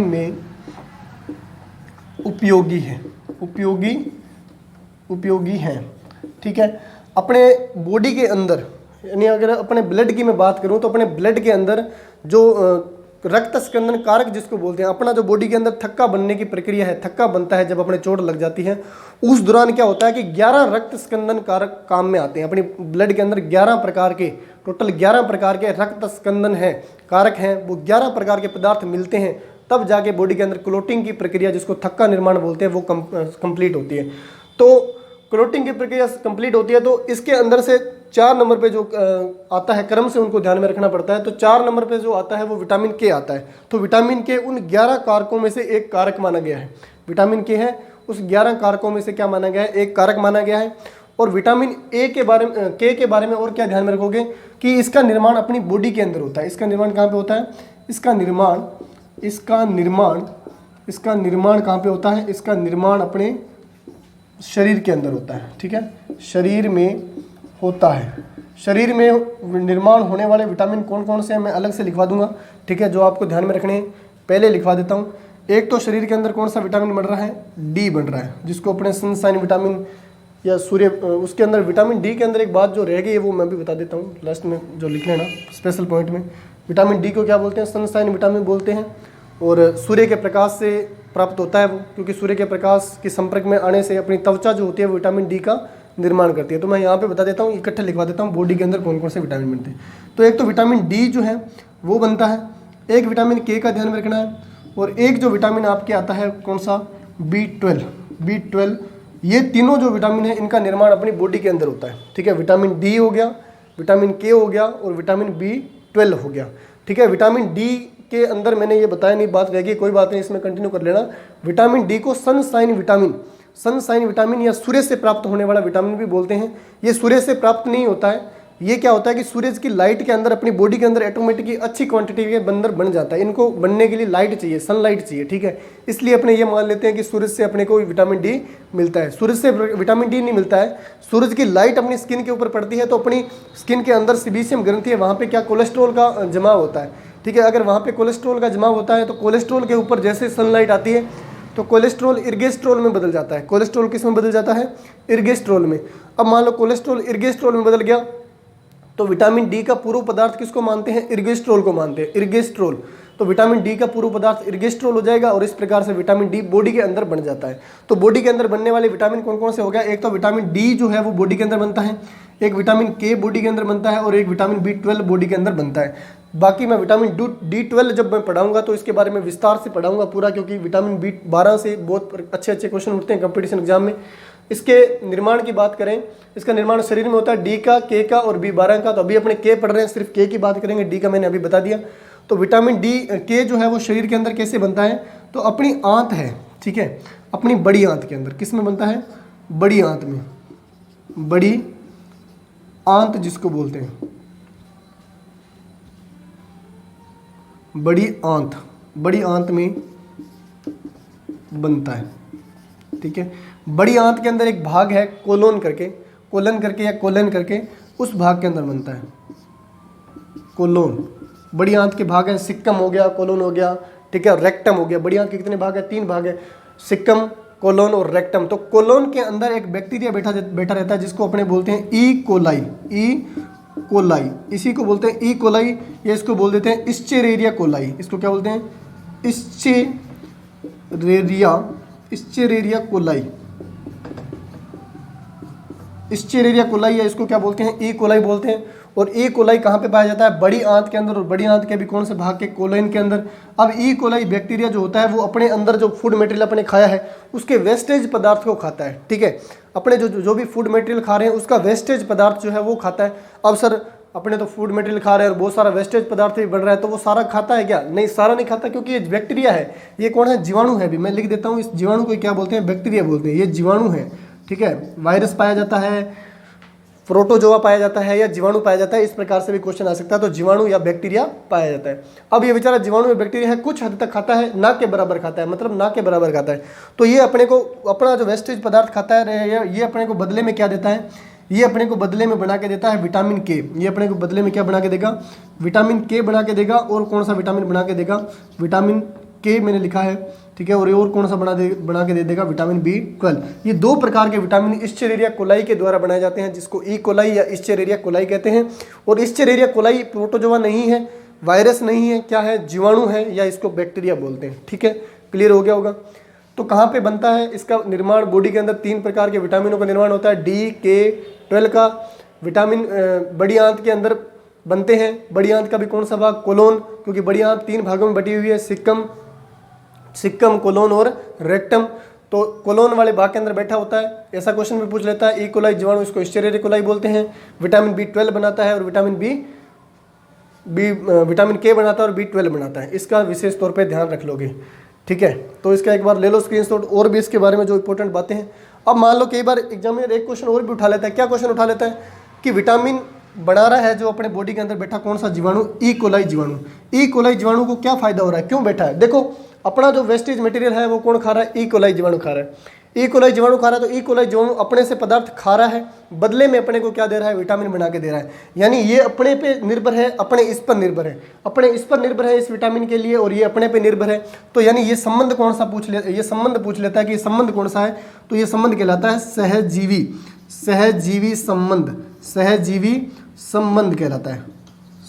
में उपयोगी है। ठीक है, अपने बॉडी के अंदर, यानी अगर अपने ब्लड की मैं बात करूं तो अपने ब्लड के अंदर जो रक्त स्कंदन कारक जिसको बोलते हैं, अपना जो बॉडी के अंदर थक्का बनने की प्रक्रिया है, थक्का बनता है जब अपने चोट लग जाती है, उस दौरान क्या होता है कि 11 रक्त स्कंदन कारक काम में आते हैं। अपनी ब्लड के अंदर 11 प्रकार के, टोटल 11 प्रकार के रक्त स्कंदन है, कारक हैं, वो 11 प्रकार के पदार्थ मिलते हैं, तब जाके बॉडी के अंदर क्लोटिंग की प्रक्रिया जिसको थक्का निर्माण बोलते हैं वो कंप्लीट होती है। तो क्लोटिंग की प्रक्रिया कंप्लीट होती है, तो इसके अंदर से 4 नंबर पे जो आता है, क्रम से उनको ध्यान में रखना पड़ता है। तो 4 नंबर पे जो आता है वो विटामिन के आता है। तो विटामिन के उन 11 कारकों में से एक कारक माना गया है। विटामिन के है उस 11 कारकों में से क्या माना गया है, एक कारक माना गया है। और विटामिन ए के बारे में, के बारे में और क्या ध्यान में रखोगे कि इसका निर्माण अपनी बॉडी के अंदर होता है। इसका निर्माण कहाँ पे होता है, इसका निर्माण कहाँ पे होता है, इसका निर्माण अपने शरीर के अंदर होता है। ठीक है, शरीर में होता है। शरीर में निर्माण होने वाले विटामिन कौन कौन से हैं मैं अलग से लिखवा दूंगा। ठीक है, जो आपको ध्यान में रखने हैं पहले लिखवा देता हूँ। एक तो शरीर के अंदर कौन सा विटामिन बन रहा है, डी बन रहा है, जिसको अपने सनशाइन विटामिन या सूर्य, उसके अंदर विटामिन डी के अंदर एक बात जो रह गई है वो मैं भी बता देता हूँ लास्ट में, जो लिख लेना स्पेशल पॉइंट में। विटामिन डी को क्या बोलते हैं, सनशाइन विटामिन बोलते हैं, और सूर्य के प्रकाश से प्राप्त होता है वो, क्योंकि सूर्य के प्रकाश के संपर्क में आने से अपनी त्वचा जो होती है वो विटामिन डी का निर्माण करती है। तो मैं यहाँ पे बता देता हूँ, इकट्ठे लिखवा देता हूँ बॉडी के अंदर कौन कौन से विटामिन बनते हैं। तो एक तो विटामिन डी जो है वो बनता है, एक विटामिन के का ध्यान में रखना है, और एक जो विटामिन आपके आता है कौन सा, B12। ये तीनों जो विटामिन है इनका निर्माण अपनी बॉडी के अंदर होता है। ठीक है, विटामिन डी हो गया, विटामिन के हो गया, और विटामिन B12 हो गया। ठीक है, विटामिन डी के अंदर मैंने ये बताया नहीं, बात रह गई, कोई बात नहीं, इसमें कंटिन्यू कर लेना। विटामिन डी को सनशाइन विटामिन या सूर्य से प्राप्त होने वाला विटामिन भी बोलते हैं। ये सूर्य से प्राप्त नहीं होता है, ये क्या होता है कि सूरज की लाइट के अंदर अपनी बॉडी के अंदर ऑटोमेटिकली अच्छी क्वांटिटी के अंदर बन जाता है। इनको बनने के लिए लाइट चाहिए, सनलाइट चाहिए, ठीक है। इसलिए अपने ये मान लेते हैं कि सूरज से अपने को विटामिन डी मिलता है। सूरज से विटामिन डी नहीं मिलता है, सूरज की लाइट अपनी स्किन के ऊपर पड़ती है तो अपनी स्किन के अंदर सीबीसीएम ग्रंथि है, वहाँ पे क्या कोलेस्ट्रॉल का जमाव होता है, ठीक है। अगर वहाँ पे कोलेस्ट्रॉल का जमाव होता है तो कोलेस्ट्रॉल के ऊपर जैसे सनलाइट आती है तो कोलेस्ट्रॉल इर्गेस्ट्रॉल में बदल जाता है। कोलेस्ट्रॉल किस में बदल जाता है? इर्गेस्ट्रॉल में। अब मान लो कोलेस्ट्रॉल इर्गेस्ट्रॉल में बदल गया तो विटामिन डी का पूर्व पदार्थ किसको मानते हैं? इर्गेस्ट्रॉल को मानते हैं, इर्गेस्ट्रॉल। तो विटामिन डी का पूर्व पदार्थ इर्गेस्ट्रॉल हो जाएगा और इस प्रकार से विटामिन डी बॉडी के अंदर बन जाता है। तो बॉडी के अंदर बनने वाले विटामिन कौन कौन से हो गया? एक तो विटामिन डी जो है वो बॉडी के अंदर बनता है, एक विटामिन के बॉडी के अंदर बनता है और एक विटामिन B12 बॉडी के अंदर बनता है। बाकी मैं विटामिन D12 जब मैं पढ़ाऊंगा तो इसके बारे में विस्तार से पढ़ाऊंगा पूरा, क्योंकि विटामिन B12 से बहुत अच्छे अच्छे क्वेश्चन उठते हैं कंपटीशन एग्जाम में। इसके निर्माण की बात करें, इसका निर्माण शरीर में होता है डी का, के का और B12 का। तो अभी अपने के पढ़ रहे हैं, सिर्फ के की बात करेंगे, डी का मैंने अभी बता दिया। तो विटामिन डी के जो है वो शरीर के अंदर कैसे बनता है? तो अपनी आंत है, ठीक है, अपनी बड़ी आंत के अंदर। किस में बनता है? बड़ी आंत में, बड़ी आंत जिसको बोलते हैं, बड़ी आंत, बड़ी आंत में बनता है, ठीक है। बड़ी आंत के अंदर एक भाग है कोलोन करके, कोलन करके या कोलन करके, उस भाग के अंदर बनता है कोलोन। बड़ी आंत के भाग हैं, सिक्कम हो गया, कोलोन हो गया, ठीक है, रेक्टम हो गया। बड़ी आंत के कितने भाग है? 3 भाग है, सिक्कम, कोलोन और रेक्टम। तो कोलोन के अंदर एक बैक्टीरिया बैठा रहता है जिसको अपने बोलते हैं ई कोलाई, ई कोलाई, इसी को बोलते हैं ई कोलाई, या इसको बोल देते हैं इस्चेरेरिया कोलाई। इसको क्या बोलते हैं? इस्चेरेरिया कोलाई, इस्चेरेरिया कोलाई, या इसको क्या बोलते हैं? ई कोलाई बोलते हैं। और ई कोलाई कहाँ पे पाया जाता है? बड़ी आंत के अंदर, और बड़ी आंत के भी कौन से भाग के? कोलोन के अंदर। अब ई कोलाई बैक्टीरिया जो होता है वो अपने अंदर जो फूड मटेरियल अपने खाया है उसके वेस्टेज पदार्थ को खाता है, ठीक है। अपने जो भी फूड मटेरियल खा रहे हैं उसका वेस्टेज पदार्थ जो है वो खाता है। अब सर अपने तो फूड मटेरियल खा रहे हैं और बहुत सारा वेस्टेज पदार्थ भी बन रहा है, तो वो सारा खाता है क्या? नहीं, सारा नहीं खाता, क्योंकि ये बैक्टीरिया है। ये कौन है? जीवाणु है। भी मैं लिख देता हूँ, इस जीवाणु को क्या बोलते हैं? बैक्टीरिया बोलते हैं। ये जीवाणु है, ठीक है। वायरस पाया जाता है, प्रोटोजोआ पाया जाता है, या जीवाणु पाया जाता है, इस प्रकार से भी क्वेश्चन आ सकता है। तो जीवाणु या बैक्टीरिया पाया जाता है। अब ये बेचारा जीवाणु या बैक्टीरिया है, कुछ हद तक खाता है, ना के बराबर खाता है, मतलब ना के बराबर खाता है। तो ये अपने को अपना जो वेस्टेज पदार्थ खाता है, ये अपने को बदले में क्या देता है? ये अपने को बदले में बना के देता है विटामिन के। ये अपने को बदले में क्या बना के देगा? विटामिन के बना के देगा। और कौन सा विटामिन बना के देगा? विटामिन के मैंने लिखा है, ठीक है। और कौन सा बना के दे देगा? Vitamin B12। ये 2 प्रकार के विटामिन इस्चेरेरिया कोलाई के द्वारा बनाए जाते हैं, जिसको ई कोलाई या इस्चेरेरिया कोलाई कहते हैं। और इस्चेरेरिया कोलाई प्रोटोजोआ नहीं है, वायरस नहीं है, क्या है? जीवाणु है, या इसको बैक्टीरिया बोलते हैं, ठीक है। क्लियर हो गया होगा। तो कहाँ पे बनता है इसका निर्माण? बॉडी के अंदर 3 प्रकार के विटामिनों का निर्माण होता है, डी, के, 12 का। विटामिन बड़ी आंत के अंदर बनते हैं। बड़ी आंत का भी कौन सा भाग? कोलोन, क्योंकि बड़ी आंत 3 भागों में बटी हुई है, सिक्कम, कोलोन और रेक्टम। तो कोलोन वाले भाग के अंदर बैठा होता है। ऐसा क्वेश्चन भी पूछ लेता है। ई कोलाई जीवाणु, इसको इस्चेरेरिया कोलाई बोलते हैं। विटामिन B12 बनाता है और विटामिन के बनाता है और B12 बनाता है। इसका विशेष तौर पे ध्यान रख लोगे, ठीक है। तो इसका एक बार ले लो स्क्रीनशॉट, और भी इसके बारे में जो इंपॉर्टेंट बातें हैं। अब मान लो कई बार एग्जामिनर एक क्वेश्चन और भी उठा लेता है। क्या क्वेश्चन उठा लेता है? कि विटामिन बना रहा है जो अपने बॉडी के अंदर बैठा कौन सा जीवाणु? ई कोलाई जीवाणु। ई कोलाई जीवाणु को क्या फायदा हो रहा है? क्यों बैठा है? देखो, अपना जो वेस्टेज मटेरियल है वो कौन खा रहा है? ई कोलाई जीवाणु खा रहा है। ई कोलाई जीवाणु खा रहा है, तो ई कोलाई जीवाणु अपने से पदार्थ खा रहा है, बदले में अपने को क्या दे रहा है? विटामिन बना के दे रहा है। यानी ये अपने पे निर्भर है, अपने इस पर निर्भर है, अपने इस पर निर्भर है इस विटामिन के लिए, और ये अपने पे निर्भर है। तो यानी ये संबंध कौन सा ये संबंध पूछ लेता है कि ये संबंध कौन सा है? तो ये संबंध कहलाता है सहजीवी, सहजीवी संबंध, सहजीवी संबंध कहलाता है,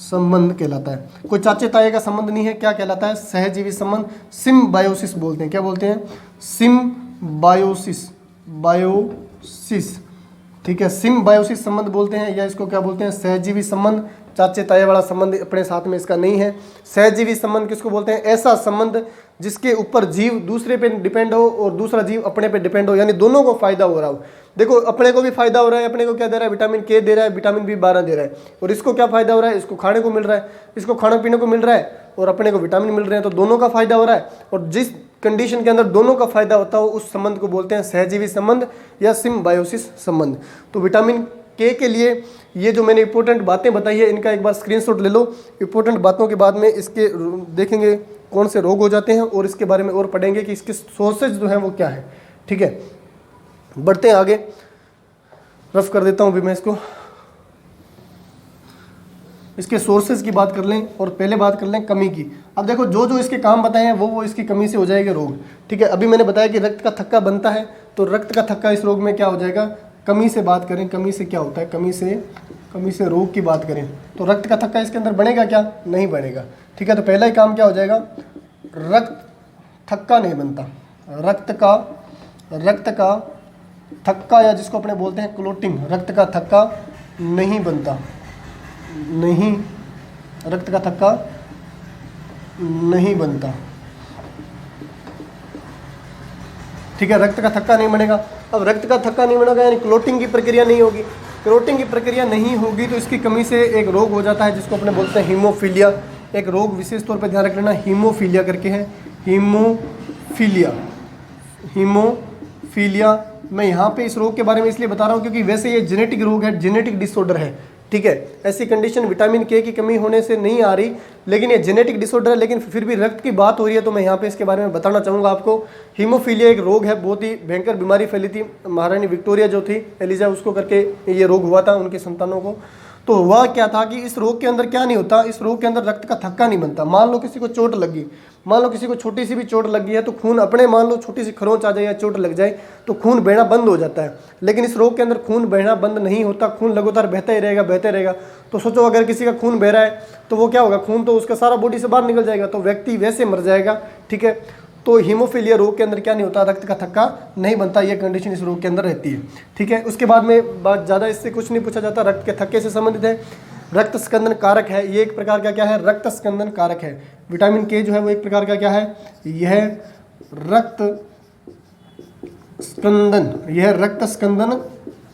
संबंध कहलाता है। कोई चाचे ताए का संबंध नहीं है। क्या कहलाता है? सहजीवी संबंध। सिम्बायोसिस बोलते हैं। क्या बोलते हैं? सिम्बायोसिस, बायोसिस, ठीक है, सिम्बायोसिस संबंध बोलते हैं, या इसको क्या बोलते हैं? सहजीवी संबंध। चाचे ताए वाला संबंध अपने साथ में इसका नहीं है। सहजीवी संबंध किसको बोलते हैं? ऐसा संबंध जिसके ऊपर जीव दूसरे पे डिपेंड हो और दूसरा जीव अपने पे डिपेंड हो, यानी दोनों को फायदा हो रहा हो। देखो, अपने को भी फायदा हो रहा है, अपने को क्या दे रहा है? विटामिन के दे रहा है, विटामिन B12 दे रहा है। और इसको क्या फायदा हो रहा है? इसको खाने को मिल रहा है, इसको खाने पीने को मिल रहा है, और अपने को विटामिन मिल रहे हैं। तो दोनों का फायदा हो रहा है। और जिस कंडीशन के अंदर दोनों का फायदा होता हो उस संबंध को बोलते हैं सहजीवी संबंध या सिम्बायोसिस संबंध। तो विटामिन के लिए ये जो मैंने इंपॉर्टेंट बातें बताई है इनका एक बार स्क्रीनशॉट ले लो। इंपॉर्टेंट बातों के बाद में इसके देखेंगे कौन से रोग हो जाते हैं और इसके बारे में और पढ़ेंगे कि इसके सोर्सेज जो हैं वो क्या है। ठीक है, बढ़ते हैं आगे। रफ कर देता हूँ अभी मैं इसको। इसके सोर्सेज की बात कर लें और पहले बात कर लें कमी की। अब देखो जो जो इसके काम बताए हैं वो इसकी कमी से हो जाएंगे रोग। ठीक है, अभी मैंने बताया कि रक्त का थक्का बनता है, तो रक्त का थक्का इस रोग में क्या हो जाएगा, कमी से बात करें, कमी से क्या होता है, कमी से रोग की बात करें तो रक्त का थक्का इसके अंदर बनेगा क्या, नहीं बनेगा। ठीक है, तो पहला ही काम क्या हो जाएगा, रक्त थक्का नहीं बनता, रक्त का थक्का या जिसको अपने बोलते हैं क्लोटिंग, रक्त का थक्का नहीं बनता, नहीं, रक्त का थक्का नहीं बनता। ठीक है, रक्त का थक्का नहीं बनेगा। अब रक्त का थक्का नहीं बनेगा यानी क्लोटिंग की प्रक्रिया नहीं होगी। क्लोटिंग की प्रक्रिया नहीं होगी तो इसकी कमी से एक रोग हो जाता है जिसको अपने बोलते हैं हीमोफीलिया। एक रोग विशेष तौर पर ध्यान रख लेना, हीमोफीलिया करके है, हीमोफीलिया। मैं यहाँ पे इस रोग के बारे में इसलिए बता रहा हूँ क्योंकि वैसे ये जेनेटिक रोग है, जेनेटिक डिसऑर्डर है। ठीक है, ऐसी कंडीशन विटामिन के की कमी होने से नहीं आ रही, लेकिन ये जेनेटिक डिसऑर्डर है, लेकिन फिर भी रक्त की बात हो रही है तो मैं यहाँ पे इसके बारे में बताना चाहूँगा आपको। हीमोफीलिया एक रोग है, बहुत ही भयंकर बीमारी फैली थी, महारानी विक्टोरिया जो थी एलिजा उसको करके ये रोग हुआ था उनकी संतानों को। तो हुआ क्या था कि इस रोग के अंदर क्या नहीं होता, इस रोग के अंदर रक्त का थक्का नहीं बनता। मान लो किसी को चोट लगी, मान लो किसी को छोटी सी भी चोट लगी है तो खून अपने, मान लो छोटी सी खरोंच आ जाए या चोट लग जाए तो खून बहना बंद हो जाता है। लेकिन इस रोग के अंदर खून बहना बंद नहीं होता, खून लगातार बहता ही रहेगा, बहते रहेगा। तो सोचो अगर किसी का खून बह रहा है तो वो क्या होगा, खून तो उसका सारा बॉडी से बाहर निकल जाएगा, तो व्यक्ति वैसे मर जाएगा। ठीक है, तो हीमोफीलिया रोग के अंदर क्या नहीं होता, रक्त का थक्का नहीं बनता, ये कंडीशन इस रोग के अंदर रहती है। ठीक है, उसके बाद में बात ज़्यादा इससे कुछ नहीं पूछा जाता, रक्त के थक्के से संबंधित है। रक्त स्कंदन कारक है, ये एक प्रकार का क्या है, रक्त स्कंदन कारक है। विटामिन के जो है वो एक प्रकार का क्या है, यह रक्त स्कंदन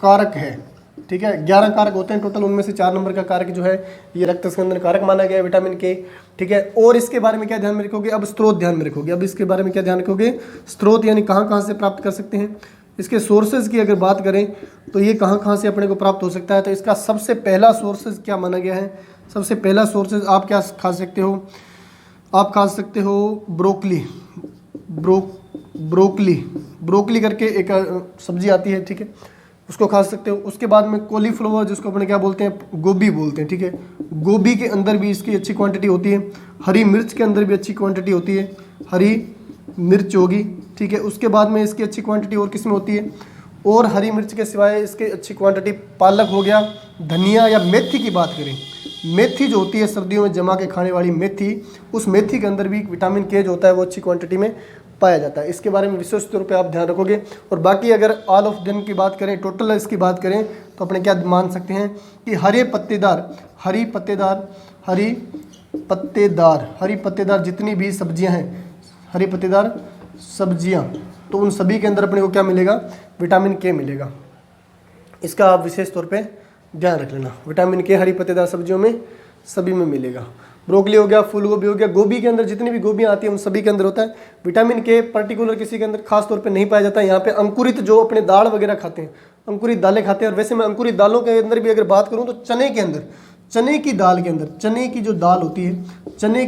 कारक है। ठीक है, 11 कारक होते हैं टोटल, उनमें से 4 नंबर का कारक जो है ये रक्त स्कंदन कारक माना गया है विटामिन के। ठीक है, और इसके बारे में क्या ध्यान में रखोगे, अब स्रोत ध्यान में रखोगे। अब इसके बारे में क्या ध्यान रखोगे, स्रोत यानी कहाँ से प्राप्त कर सकते हैं। इसके सोर्सेज की अगर बात करें तो ये कहाँ से अपने को प्राप्त हो सकता है, तो इसका सबसे पहला सोर्सेज क्या माना गया है, सबसे पहला सोर्सेज आप क्या खा सकते हो, आप खा सकते हो ब्रोकली, ब्रोकली करके एक सब्जी आती है। ठीक है, उसको खा सकते हो। उसके बाद में कॉलीफ्लावर जिसको अपने क्या बोलते हैं, गोभी बोलते हैं। ठीक है, गोभी के अंदर भी इसकी अच्छी क्वांटिटी होती है। हरी मिर्च के अंदर भी अच्छी क्वांटिटी होती है, हरी मिर्च होगी। ठीक है, उसके बाद में इसकी अच्छी क्वांटिटी और किस में होती है, और हरी मिर्च के सिवाय इसकी अच्छी क्वांटिटी पालक हो गया, धनिया या मेथी की बात करें, मेथी जो होती है सर्दियों में जमा के खाने वाली मेथी, उस मेथी के अंदर भी विटामिन के जो होता है वो अच्छी क्वांटिटी में पाया जाता है। इसके बारे में विशेष तौर पे आप ध्यान रखोगे। और बाकी अगर ऑल ऑफ देम की बात करें, टोटल इसकी बात करें तो अपने क्या मान सकते हैं कि हरी पत्तेदार जितनी भी सब्जियां हैं, हरी पत्तेदार सब्जियां, तो उन सभी के अंदर अपने को क्या मिलेगा, विटामिन के मिलेगा। इसका आप विशेष तौर पे ध्यान रख लेना। विटामिन के हरी पत्तेदार सब्जियों में सभी में मिलेगा। ब्रोकली हो गया, फूल गोभी हो गया, गोभी के अंदर जितनी भी गोभियाँ आती है उन सभी के अंदर होता है। विटामिन के पर्टिकुलर किसी के अंदर खास तौर पे नहीं पाया जाता है। यहाँ पे अंकुरित जो अपने दाल वगैरह खाते हैं, अंकुरित दालें खाते हैं। और वैसे मैं अंकुरित दालों के अंदर भी अगर बात करूँ तो चने के अंदर, चने की दाल के अंदर, चने की जो दाल होती है, चने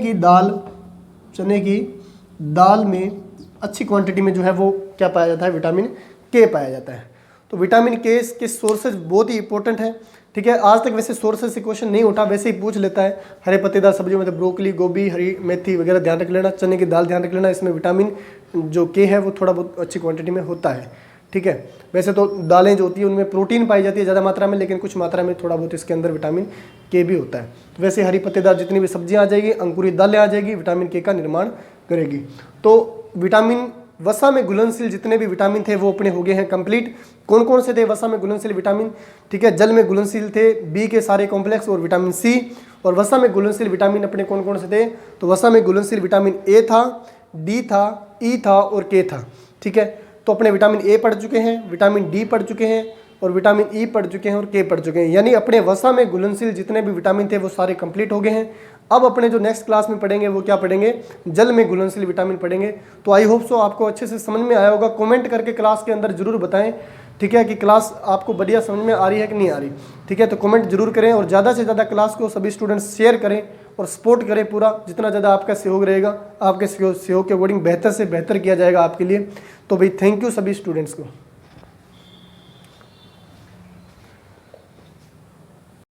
की दाल में अच्छी क्वांटिटी में जो है वो क्या पाया जाता है, विटामिन के पाया जाता है। तो विटामिन के सोर्सेज बहुत ही इंपॉर्टेंट है। ठीक है, आज तक वैसे सोर्सेज से क्वेश्चन नहीं उठा, वैसे ही पूछ लेता है। हरे पत्तेदार सब्जियों में तो ब्रोकली, गोभी, हरी मेथी वगैरह ध्यान रख लेना, चने की दाल ध्यान रख लेना। इसमें विटामिन जो के है वो थोड़ा बहुत अच्छी क्वांटिटी में होता है। ठीक है, वैसे तो दालें जो होती है उनमें प्रोटीन पाई जाती है ज़्यादा मात्रा में, लेकिन कुछ मात्रा में थोड़ा बहुत इसके अंदर विटामिन के भी होता है। वैसे हरी पत्तेदार जितनी भी सब्जियाँ आ जाएगी, अंकुरित दालें आ जाएगी, विटामिन के का निर्माण करेगी। तो विटामिन वसा में घुलनशील जितने भी विटामिन थे वो अपने हो गए हैं कंप्लीट। कौन कौन से थे वसा में घुलनशील विटामिन, ठीक है, जल में घुलनशील थे बी के सारे कॉम्प्लेक्स और विटामिन सी। और वसा में घुलनशील विटामिन अपने कौन कौन से थे, तो वसा में घुलनशील विटामिन ए था, डी था, ई था और के था। ठीक है, तो अपने विटामिन ए पढ़ चुके हैं, विटामिन डी पढ़ चुके हैं और विटामिन ई पढ़ चुके हैं और के पढ़ चुके हैं। यानी अपने वसा में घुलनशील जितने भी विटामिन थे वो सारे कंप्लीट हो गए हैं। अब अपने जो नेक्स्ट क्लास में पढ़ेंगे वो क्या पढ़ेंगे, जल में घुलनशील विटामिन पढ़ेंगे। तो आई होप सो आपको अच्छे से समझ में आया होगा। कमेंट करके क्लास के अंदर जरूर बताएं, ठीक है, कि क्लास आपको बढ़िया समझ में आ रही है कि नहीं आ रही, ठीक है। तो कमेंट जरूर करें और ज़्यादा से ज़्यादा क्लास को सभी स्टूडेंट्स शेयर करें और सपोर्ट करें पूरा। जितना ज़्यादा आपका सहयोग रहेगा, आपके सहयोग के अकॉर्डिंग बेहतर से बेहतर किया जाएगा आपके लिए। तो भाई थैंक यू सभी स्टूडेंट्स को।